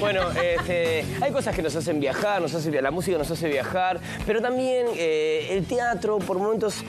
Bueno, hay cosas que nos hacen viajar, la música nos hace viajar, pero también el teatro por momentos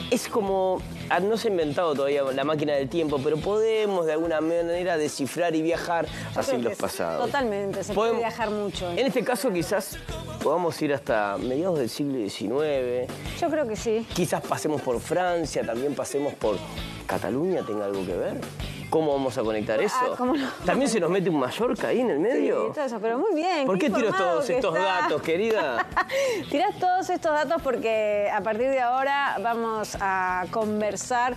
es como... No se ha inventado todavía la máquina del tiempo, pero podemos de alguna manera descifrar y viajar a siglos pasados. Totalmente, se puede viajar mucho. En este caso quizás podamos ir hasta mediados del siglo XIX. Yo creo que sí. Quizás pasemos por Francia, también pasemos por Cataluña, ¿tenga algo que ver? ¿Cómo vamos a conectar eso? ¿Cómo no? ¿También se nos mete un Mallorca ahí en el medio? Sí, todo eso, pero muy bien. ¿Por qué tiras todos estos datos, querida? Tirás todos estos datos porque a partir de ahora vamos a conversar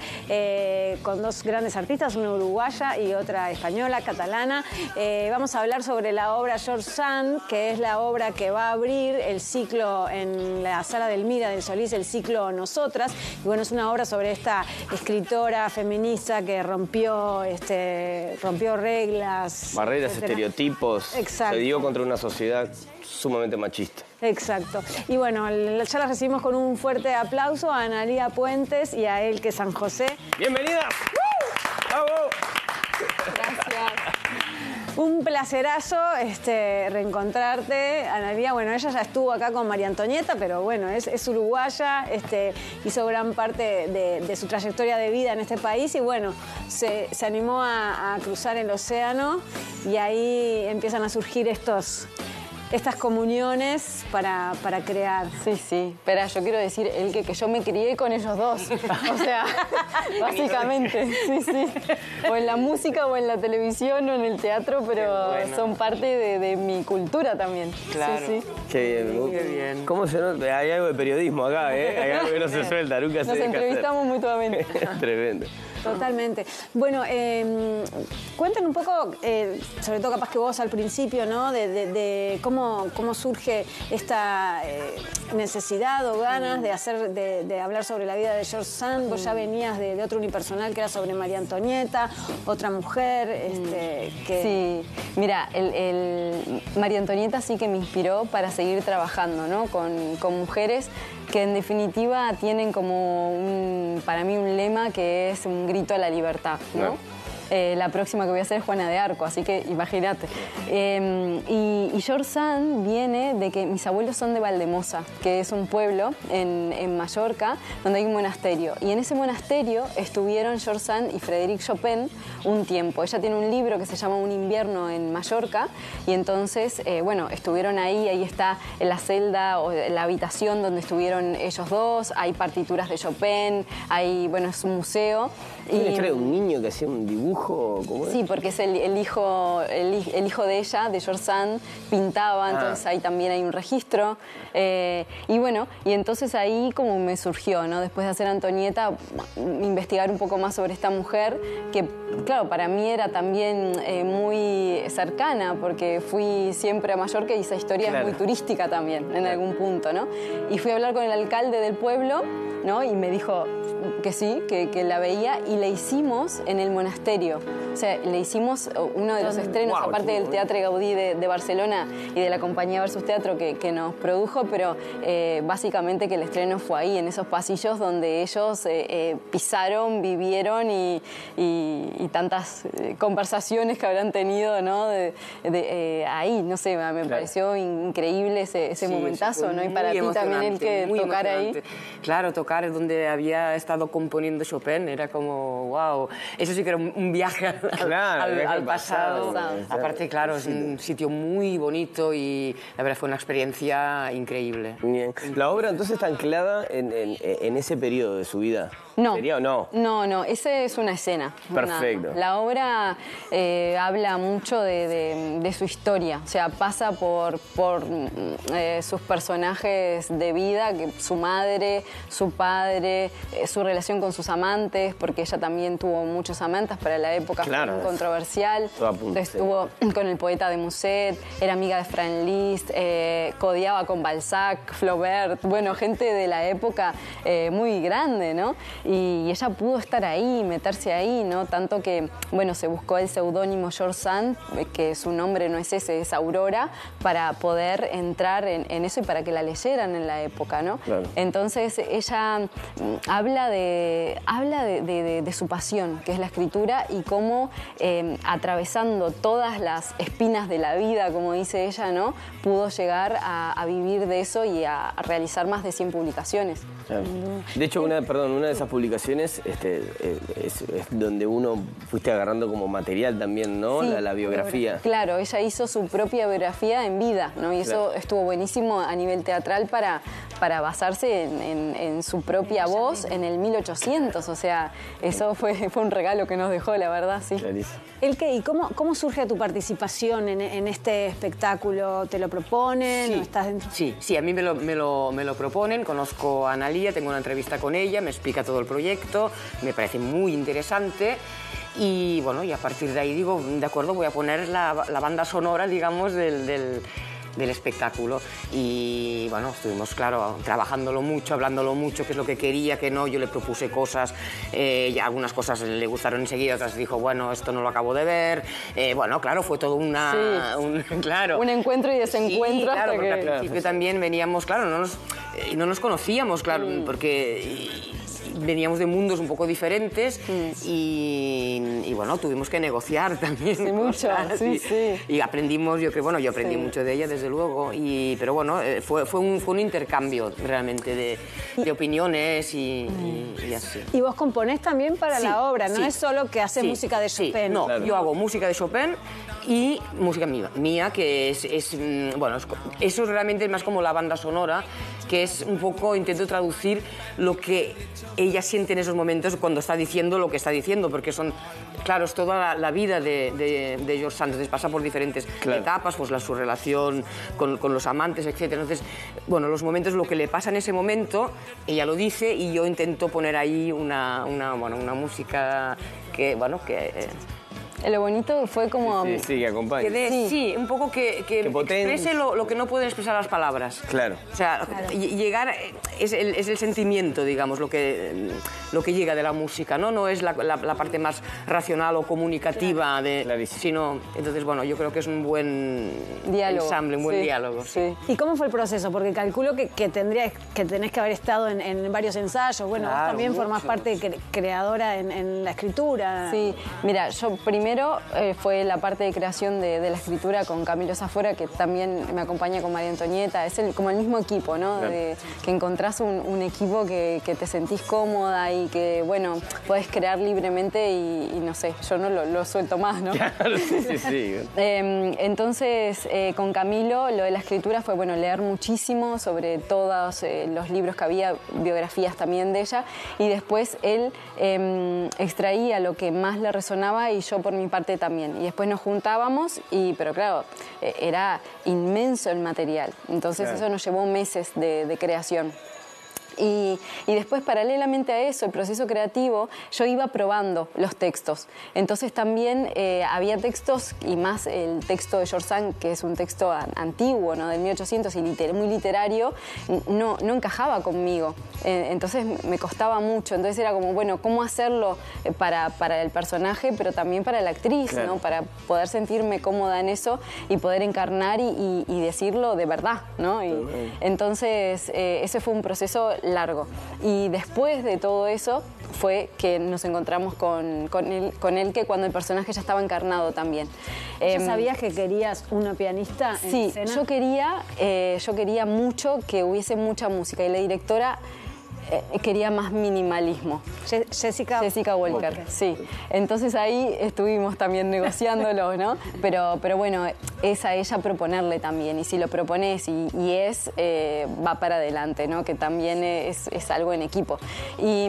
con dos grandes artistas, una uruguaya y otra española, catalana. Vamos a hablar sobre la obra George Sand, que es la obra que va a abrir el ciclo en la Sala del Mira del Solís, el ciclo Nosotras. Y bueno, es una obra sobre esta escritora feminista que rompió reglas, barreras, estereotipos. Exacto. Se dio contra una sociedad sumamente machista. Exacto. Y bueno, ya la recibimos con un fuerte aplauso a Analía Puentes y a Elke San José. ¡Bienvenidas! ¡Bravo! Gracias. Un placerazo reencontrarte, Analía. Bueno, ella ya estuvo acá con María Antonieta, pero bueno, es uruguaya, hizo gran parte de su trayectoria de vida en este país y bueno, se animó a cruzar el océano y ahí empiezan a surgir estas comuniones para crear. Sí, sí. Espera, yo quiero decir, Elke, que yo me crié con ellos dos. O sea, básicamente, sí, sí. O en la música, o en la televisión, o en el teatro, pero son parte de mi cultura también. Claro. Sí, sí. Qué bien. Qué bien. ¿Cómo se nota? Hay algo de periodismo acá, ¿eh? Hay algo que no se suelta, nunca se Nos deja entrevistamos hacer. mutuamente. Tremendo. Totalmente. Bueno, cuenten un poco, sobre todo capaz que vos al principio, ¿no? De cómo surge esta necesidad o ganas de hablar sobre la vida de George Sand. Vos ya venías de otro unipersonal que era sobre María Antonieta, otra mujer. Sí, mira, María Antonieta sí que me inspiró para seguir trabajando, ¿no? con mujeres que en definitiva tienen como para mí un lema que es un grito a la libertad, ¿no? La próxima que voy a hacer es Juana de Arco, así que imagínate. Y George Sand viene de que mis abuelos son de Valdemosa, que es un pueblo en Mallorca, donde hay un monasterio. Y en ese monasterio estuvieron George Sand y Frédéric Chopin un tiempo. Ella tiene un libro que se llama Un invierno en Mallorca, y entonces, bueno, estuvieron ahí está en la celda o la habitación donde estuvieron ellos dos, hay partituras de Chopin, bueno, es un museo. ¿Tiene la historia de un niño que hacía un dibujo? ¿Cómo es? Sí, porque es el hijo de ella, de George Sand, pintaba, entonces ahí también hay un registro. Y bueno, y entonces ahí como me surgió, ¿no? Después de hacer Antonieta, investigar un poco más sobre esta mujer, que claro, para mí era también muy cercana, porque fui siempre a Mallorca y esa historia es muy turística también, en algún punto, ¿no? Y fui a hablar con el alcalde del pueblo, ¿no? Y me dijo que sí, que la veía, y la hicimos en el monasterio. O sea, le hicimos uno de los estrenos, aparte del Teatre Gaudí de Barcelona y de la compañía Versus Teatro que nos produjo, pero básicamente que el estreno fue ahí, en esos pasillos donde ellos pisaron, vivieron y tantas conversaciones que habrán tenido, ¿no? Ahí, no sé, me pareció increíble ese momentazo, ¿no? Y para ti también el que tocar ahí. Claro, tocar donde había estado componiendo Chopin era como, wow, eso sí que era un viaje al pasado. Aparte, claro, es un sitio muy bonito y la verdad fue una experiencia increíble. Bien. ¿La obra entonces está anclada en ese periodo de su vida? No. ¿Sería o no? No, esa es una escena. Perfecto. La obra habla mucho de su historia, o sea, pasa por sus personajes de vida, su madre, su padre, su relación con sus amantes, porque ella también tuvo muchos amantes para la época, fue muy controversial. Estuvo con el poeta de Musset, era amiga de Fran Liszt, codiaba con Balzac, Flaubert, bueno, gente de la época muy grande, ¿no? Y ella pudo estar ahí, meterse ahí, ¿no? Tanto que, bueno, se buscó el seudónimo George Sand, que su nombre no es ese, es Aurora, para poder entrar en eso y para que la leyeran en la época, ¿no? Claro. Entonces ella habla de su pasión, que es la escritura, y cómo atravesando todas las espinas de la vida, como dice ella, ¿no?, pudo llegar a vivir de eso y a realizar más de 100 publicaciones. Claro. De hecho, una de esas publicaciones es donde uno fuiste agarrando como material también, ¿no? Sí, la biografía. Claro, ella hizo su propia biografía en vida, ¿no? Y eso estuvo buenísimo a nivel teatral para basarse en su propia voz en el 1800. O sea, eso fue un regalo que nos dejó, la verdad, sí. Clarísimo. Elke, ¿y cómo surge tu participación en este espectáculo? ¿Te lo proponen? Sí, ¿O estás dentro? sí, a mí me lo proponen, conozco a Analía, tengo una entrevista con ella, me explica todo el proyecto, me parece muy interesante y bueno, y a partir de ahí digo, de acuerdo, voy a poner la banda sonora, digamos, del espectáculo. Y bueno, estuvimos, claro, trabajándolo mucho, hablándolo mucho, qué es lo que quería, qué no. Yo le propuse cosas, y algunas cosas le gustaron enseguida, otras dijo, bueno, esto no lo acabo de ver. Bueno, claro, fue todo un encuentro y desencuentro. Sí, claro, porque que... al principio también veníamos, claro, no nos conocíamos, claro, porque veníamos de mundos un poco diferentes y bueno, tuvimos que negociar también. Sí, mucho, sí. Y aprendimos, yo aprendí mucho de ella, desde luego, pero bueno, fue un intercambio realmente de opiniones y así. Y vos componés también para la obra, no es solo que haces música de Chopin. No, claro. Yo hago música de Chopin y música mía, que bueno, eso realmente es más como la banda sonora, que es un poco, intento traducir lo que ella siente en esos momentos cuando está diciendo lo que está diciendo, porque claro, es toda la vida de George Sand, entonces pasa por diferentes etapas, pues su relación con los amantes, etc. Entonces, bueno, los momentos, lo que le pasa en ese momento, ella lo dice y yo intento poner ahí una música que, bueno, que... Lo bonito fue como... Sí, que acompañe. Sí, un poco que exprese lo que no pueden expresar las palabras. Claro. O sea, llegar es el sentimiento, digamos, lo que llega de la música, ¿no? No es la parte más racional o comunicativa, sino... Entonces, bueno, yo creo que es un buen ensamble, un buen diálogo. Sí. ¿Y cómo fue el proceso? Porque calculo que tenés que haber estado en varios ensayos. Bueno, vos también formás parte creadora en la escritura. Sí, mira, yo primero fue la parte de creación de la escritura con Camilo Zafora, que también me acompaña con María Antonieta. Es como el mismo equipo, ¿no? Que encontrás un equipo que te sentís cómoda y que, bueno, podés crear libremente y no sé, yo no lo suelto más, ¿no? Claro, sí. Entonces, con Camilo, lo de la escritura fue, bueno, leer muchísimo sobre todos los libros que había, biografías también de ella, y después él extraía lo que más le resonaba y yo por mi parte también. Y después nos juntábamos, pero claro, era inmenso el material. Entonces eso nos llevó meses de creación. Y después, paralelamente a eso, el proceso creativo, yo iba probando los textos. Entonces también había textos, y más el texto de George Sand, que es un texto antiguo, ¿no?, del 1800 y muy literario, no encajaba conmigo. Entonces me costaba mucho. Entonces era como, bueno, ¿cómo hacerlo para el personaje, pero también para la actriz, ¿no?, para poder sentirme cómoda en eso y poder encarnar y decirlo de verdad, ¿no? Entonces ese fue un proceso largo. Y después de todo eso fue que nos encontramos con él, que cuando el personaje ya estaba encarnado también. ¿Ya sabías que querías una pianista en escena? Sí, yo quería mucho que hubiese mucha música, y la directora quería más minimalismo. Jessica Walker, sí. Entonces ahí estuvimos también negociándolo, ¿no? Pero bueno, es a ella proponerle también, y si lo propones y va para adelante, ¿no? Que también es algo en equipo. Y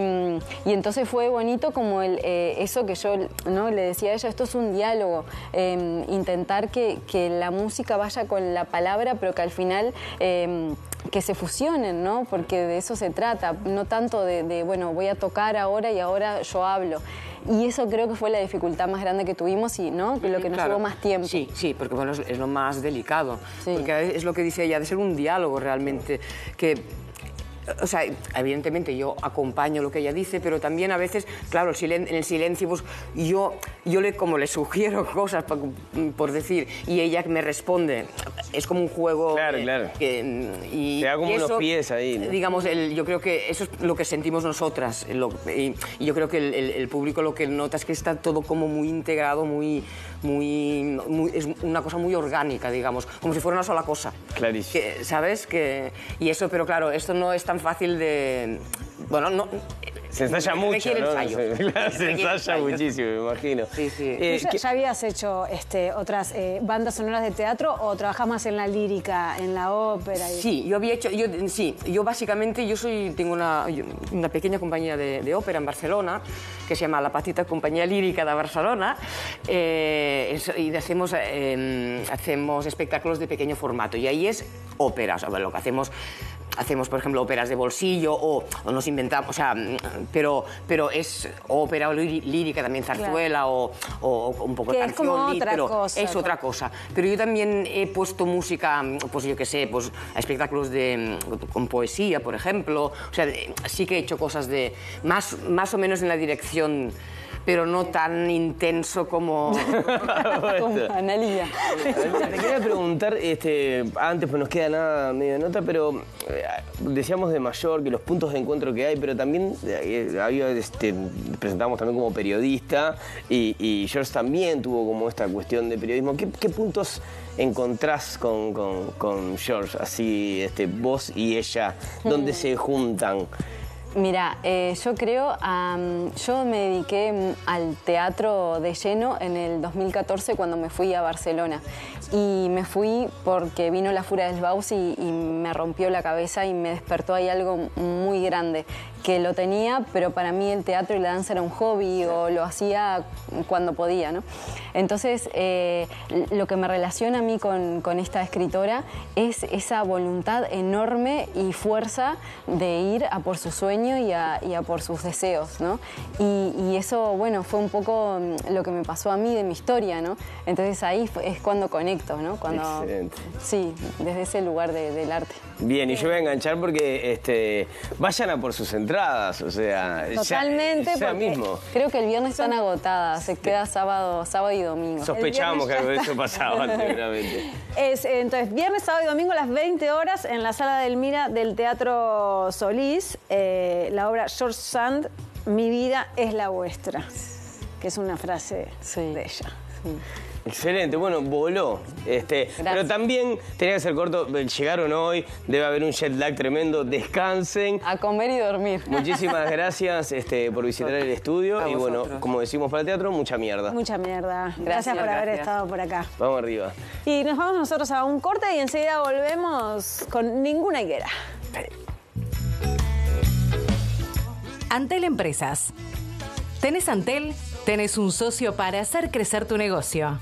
entonces fue bonito como eso que yo, ¿no?, le decía a ella, esto es un diálogo, intentar que la música vaya con la palabra, pero que al final que se fusionen, ¿no? Porque de eso se trata, no tanto de bueno, voy a tocar ahora y ahora yo hablo. Y eso creo que fue la dificultad más grande que tuvimos y, ¿no?, lo que nos llevó más tiempo. Sí, porque bueno, es lo más delicado. Sí. Porque es lo que dice ella, de ser un diálogo realmente, que o sea, evidentemente yo acompaño lo que ella dice, pero también a veces, claro, en el silencio, pues yo como le sugiero cosas por decir, y ella me responde. Es como un juego. Claro. Y te da como unos pies ahí, ¿no? Digamos, yo creo que eso es lo que sentimos nosotras. Y yo creo que el público lo que nota es que está todo como muy integrado, es una cosa muy orgánica, digamos, como si fuera una sola cosa. Clarísimo. ¿Sabes? Y eso, pero claro, esto no es tan fácil de... Bueno, no... Se ensaya mucho, requiere ¿no? ensayo. Se ensaya muchísimo, me imagino. Sí. ¿Ya habías hecho otras bandas sonoras de teatro o trabajás más en la lírica, en la ópera? Sí, yo había hecho... Yo básicamente tengo una pequeña compañía de ópera en Barcelona que se llama La Petita Compañía Lírica de Barcelona y hacemos espectáculos de pequeño formato y ahí es ópera, o sea, lo que hacemos, por ejemplo, óperas de bolsillo o nos inventamos, o sea, pero es ópera o lírica, también zarzuela, claro. o un poco de canción. Es como otra cosa. Es otra cosa. Pero yo también he puesto música, pues yo qué sé, pues a espectáculos con poesía, por ejemplo. O sea, sí que he hecho cosas más o menos en la dirección, pero no tan intenso como Analía. Te quería preguntar, antes pues nos queda nada medio de nota, pero decíamos de Mallorca y los puntos de encuentro que hay, pero también presentamos también como periodista y George también tuvo como esta cuestión de periodismo. ¿Qué puntos encontrás con George, así vos y ella, dónde se juntan? Mira, yo creo, yo me dediqué al teatro de lleno en el 2014 cuando me fui a Barcelona. Y me fui porque vino la Furia dels Baus y me rompió la cabeza y me despertó ahí algo muy grande, que lo tenía, pero para mí el teatro y la danza era un hobby o lo hacía cuando podía, ¿no? Entonces, lo que me relaciona a mí con esta escritora es esa voluntad enorme y fuerza de ir a por su sueño y a por sus deseos, ¿no? Y eso, bueno, fue un poco lo que me pasó a mí de mi historia, ¿no? Entonces ahí es cuando conecto, ¿no? Excelente. Sí, desde ese lugar del arte. Bien, y yo voy a enganchar porque vayan a por sus entradas, o sea, totalmente, ya mismo. Creo que el viernes están agotadas, se queda sábado y domingo. Sospechábamos que algo de eso pasaba seguramente. Entonces, viernes, sábado y domingo a las 20 horas en la Sala del Mira del Teatro Solís, la obra George Sand, Mi vida es la vuestra, que es una frase de ella. Sí. Excelente, bueno, voló. Pero también tenía que ser corto, llegaron hoy, debe haber un jet lag tremendo, descansen. A comer y dormir. Muchísimas gracias por visitar el estudio y bueno, como decimos para el teatro, mucha mierda. Mucha mierda. Gracias por haber estado por acá. Vamos arriba. Y nos vamos nosotros a un corte y enseguida volvemos con Ninguna Higuera. Antel Empresas. ¿Tenés Antel? Tenés un socio para hacer crecer tu negocio.